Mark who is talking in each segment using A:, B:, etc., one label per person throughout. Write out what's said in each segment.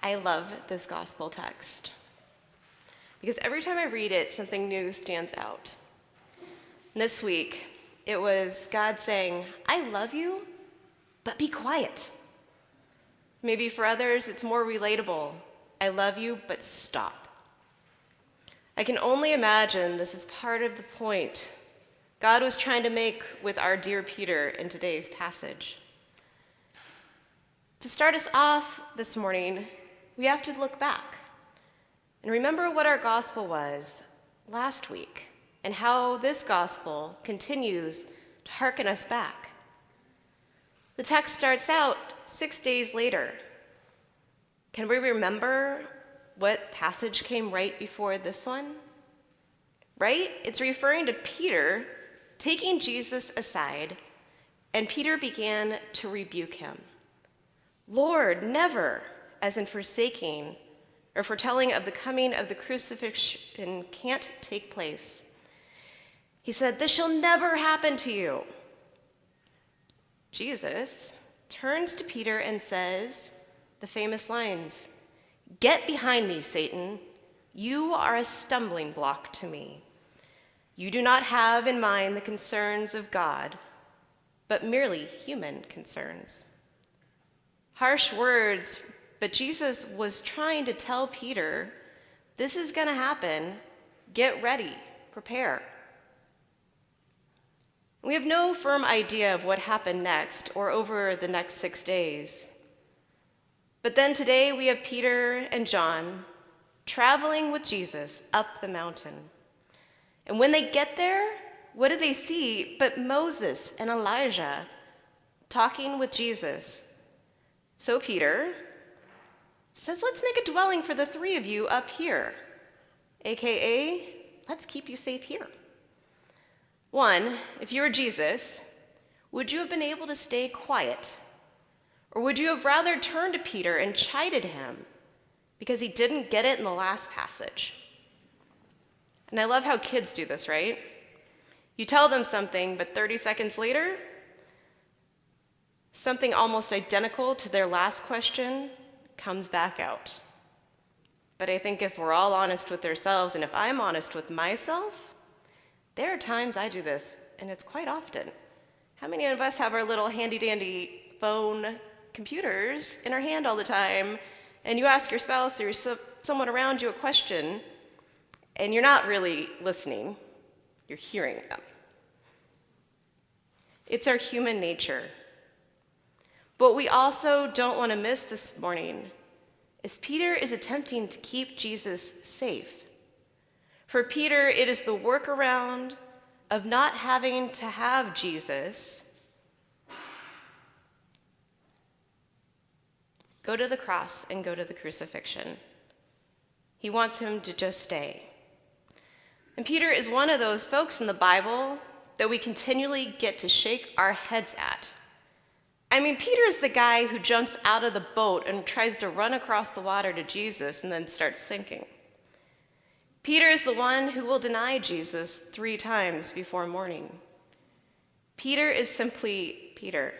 A: I love this gospel text because every time I read it, something new stands out. This week, it was God saying, I love you, but be quiet. Maybe for others, it's more relatable. I love you, but stop. I can only imagine this is part of the point God was trying to make with our dear Peter in today's passage. To start us off this morning, we have to look back and remember what our gospel was last week and how this gospel continues to hearken us back. The text starts out 6 days later. Can we remember what passage came right before this one? Right? It's referring to Peter taking Jesus aside, and Peter began to rebuke him. Lord, never, as in forsaking or foretelling of the coming of the crucifixion can't take place. He said, this shall never happen to you. Jesus turns to Peter and says the famous lines, get behind me, Satan. You are a stumbling block to me. You do not have in mind the concerns of God, but merely human concerns. Harsh words, but Jesus was trying to tell Peter, this is going to happen. Get ready, prepare. We have no firm idea of what happened next or over the next 6 days. But then today we have Peter and John traveling with Jesus up the mountain. And when they get there, what do they see but Moses and Elijah talking with Jesus? So Peter says, let's make a dwelling for the three of you up here, AKA, let's keep you safe here. One, if you were Jesus, would you have been able to stay quiet? Or would you have rather turned to Peter and chided him because he didn't get it in the last passage? And I love how kids do this, right? You tell them something, but 30 seconds later, something almost identical to their last question comes back out. But I think if we're all honest with ourselves, and if I'm honest with myself, there are times I do this, and it's quite often. How many of us have our little handy-dandy phone computers in our hand all the time, and you ask your spouse or someone around you a question, and you're not really listening, you're hearing them. It's our human nature. But what we also don't want to miss this morning is Peter is attempting to keep Jesus safe. For Peter, it is the workaround of not having to have Jesus go to the cross and go to the crucifixion. He wants him to just stay. And Peter is one of those folks in the Bible that we continually get to shake our heads at. I mean, Peter is the guy who jumps out of the boat and tries to run across the water to Jesus and then starts sinking. Peter is the one who will deny Jesus 3 times before morning. Peter is simply Peter.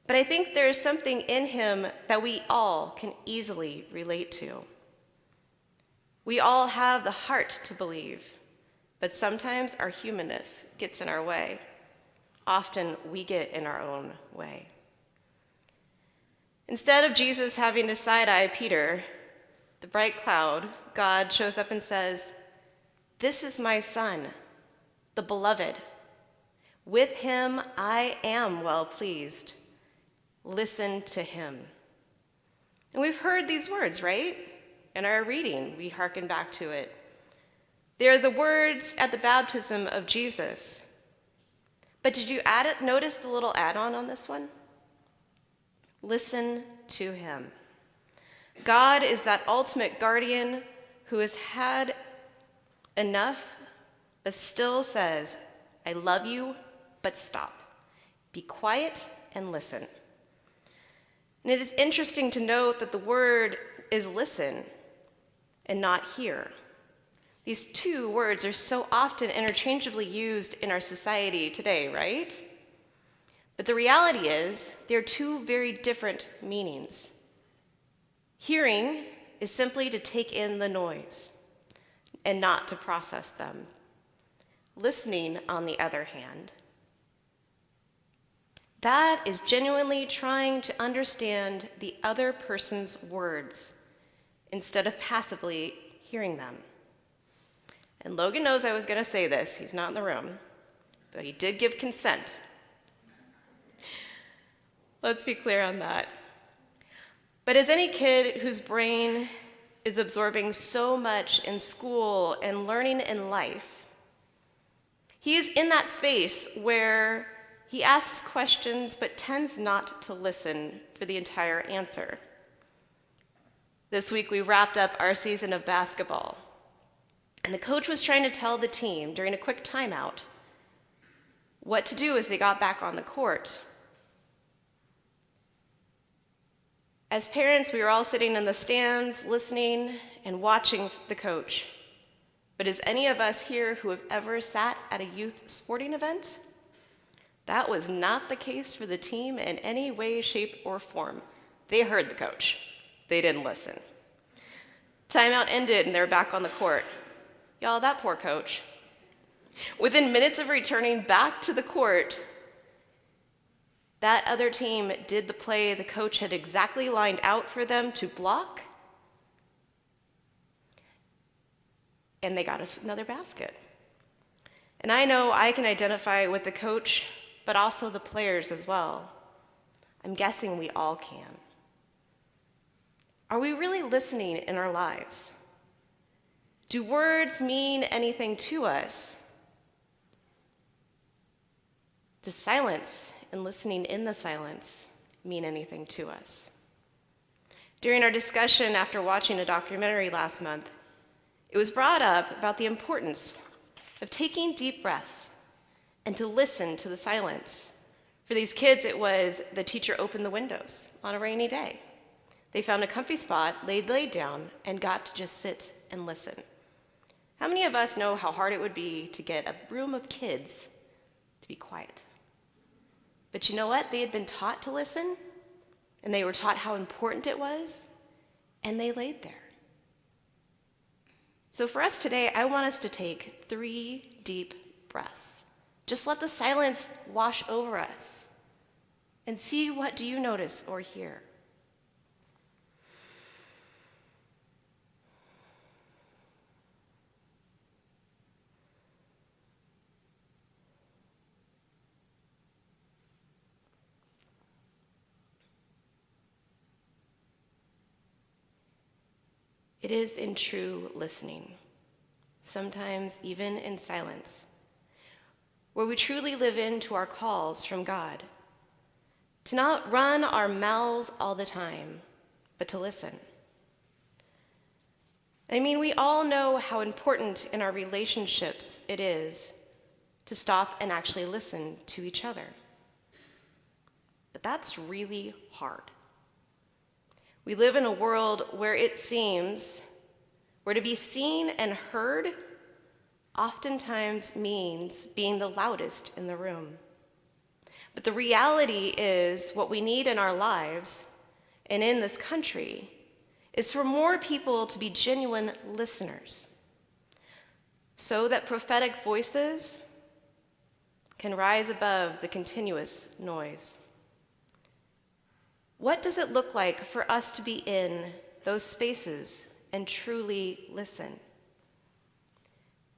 A: But I think there is something in him that we all can easily relate to. We all have the heart to believe, but sometimes our humanness gets in our way. Often we get in our own way. Instead of Jesus having to side-eye Peter, the bright cloud, God shows up and says, this is my son, the beloved. With him I am well pleased. Listen to him. And we've heard these words, right? In our reading, we hearken back to it. They're the words at the baptism of Jesus. But did you notice the little add-on on this one? Listen to him. God is that ultimate guardian who has had enough, but still says, I love you, but stop. Be quiet and listen. And it is interesting to note that the word is listen and not hear. These two words are so often interchangeably used in our society today, right? But the reality is, they're two very different meanings. Hearing is simply to take in the noise and not to process them. Listening, on the other hand, that is genuinely trying to understand the other person's words instead of passively hearing them. And Logan knows I was going to say this. He's not in the room, but he did give consent. Let's be clear on that. But as any kid whose brain is absorbing so much in school and learning in life, he is in that space where he asks questions but tends not to listen for the entire answer. This week we wrapped up our season of basketball, and the coach was trying to tell the team during a quick timeout what to do as they got back on the court. As parents, we were all sitting in the stands, listening and watching the coach. But as any of us here who have ever sat at a youth sporting event, that was not the case for the team in any way, shape, or form. They heard the coach. They didn't listen. Timeout ended and they were back on the court. Y'all, that poor coach. Within minutes of returning back to the court, that other team did the play the coach had exactly lined out for them to block, and they got us another basket. And I know I can identify with the coach, but also the players as well. I'm guessing we all can. Are we really listening in our lives? Do words mean anything to us? Does silence and listening in the silence mean anything to us? During our discussion after watching a documentary last month, it was brought up about the importance of taking deep breaths and to listen to the silence. For these kids, it was the teacher opened the windows on a rainy day. They found a comfy spot, laid down, and got to just sit and listen. How many of us know how hard it would be to get a room of kids to be quiet? But you know what? They had been taught to listen, and they were taught how important it was, and they laid there. So for us today, I want us to take 3 deep breaths. Just let the silence wash over us, and see what do you notice or hear. It is in true listening, sometimes even in silence, where we truly live into our calls from God, to not run our mouths all the time, but to listen. I mean, we all know how important in our relationships it is to stop and actually listen to each other. But that's really hard. We live in a world where it seems where to be seen and heard oftentimes means being the loudest in the room. But the reality is what we need in our lives and in this country is for more people to be genuine listeners, so that prophetic voices can rise above the continuous noise. What does it look like for us to be in those spaces and truly listen?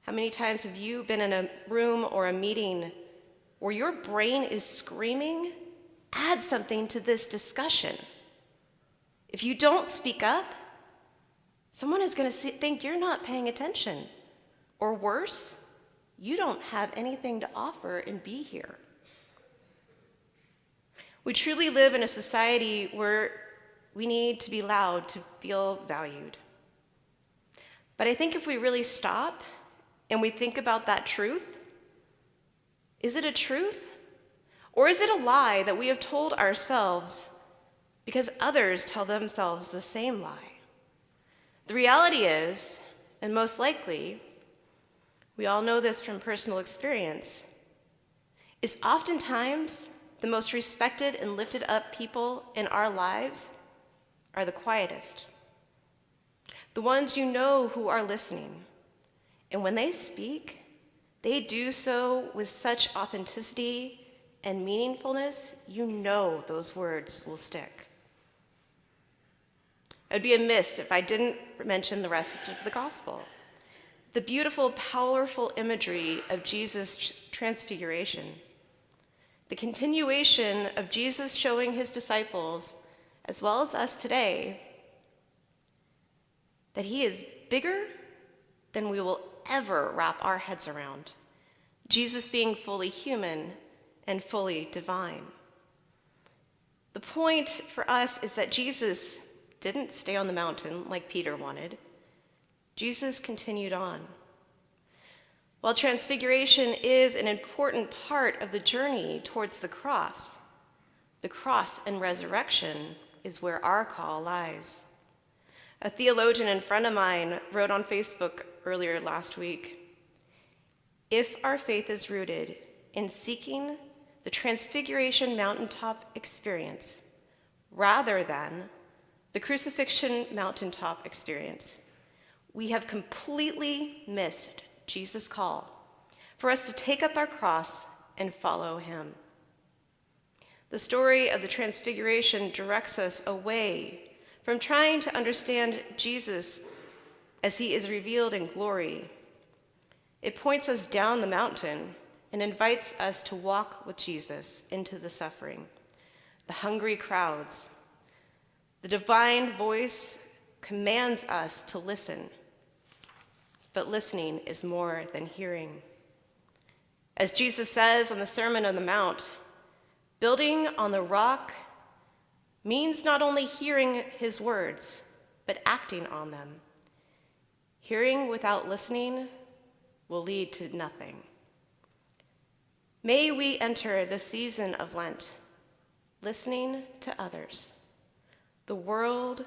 A: How many times have you been in a room or a meeting where your brain is screaming, add something to this discussion? If you don't speak up, someone is going to think you're not paying attention. Or worse, you don't have anything to offer and be here. We truly live in a society where we need to be loud to feel valued. But I think if we really stop and we think about that truth, is it a truth? Or is it a lie that we have told ourselves because others tell themselves the same lie? The reality is, and most likely, we all know this from personal experience, is oftentimes the most respected and lifted up people in our lives are the quietest. The ones you know who are listening. And when they speak, they do so with such authenticity and meaningfulness, you know those words will stick. It would be amiss if I didn't mention the rest of the gospel. The beautiful, powerful imagery of Jesus' transfiguration. The continuation of Jesus showing his disciples, as well as us today, that he is bigger than we will ever wrap our heads around. Jesus being fully human and fully divine. The point for us is that Jesus didn't stay on the mountain like Peter wanted. Jesus continued on. While transfiguration is an important part of the journey towards the cross and resurrection is where our call lies. A theologian and friend of mine wrote on Facebook earlier last week, if our faith is rooted in seeking the transfiguration mountaintop experience rather than the crucifixion mountaintop experience, we have completely missed Jesus' call for us to take up our cross and follow him. The story of the transfiguration directs us away from trying to understand Jesus as he is revealed in glory. It points us down the mountain and invites us to walk with Jesus into the suffering, the hungry crowds. The divine voice commands us to listen, but listening is more than hearing. As Jesus says on the Sermon on the Mount, building on the rock means not only hearing his words, but acting on them. Hearing without listening will lead to nothing. May we enter the season of Lent listening to others, the world,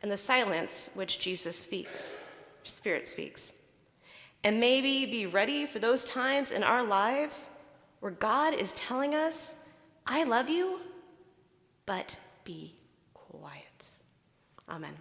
A: and the silence which Jesus speaks, Spirit speaks. And maybe be ready for those times in our lives where God is telling us, I love you, but be quiet. Amen.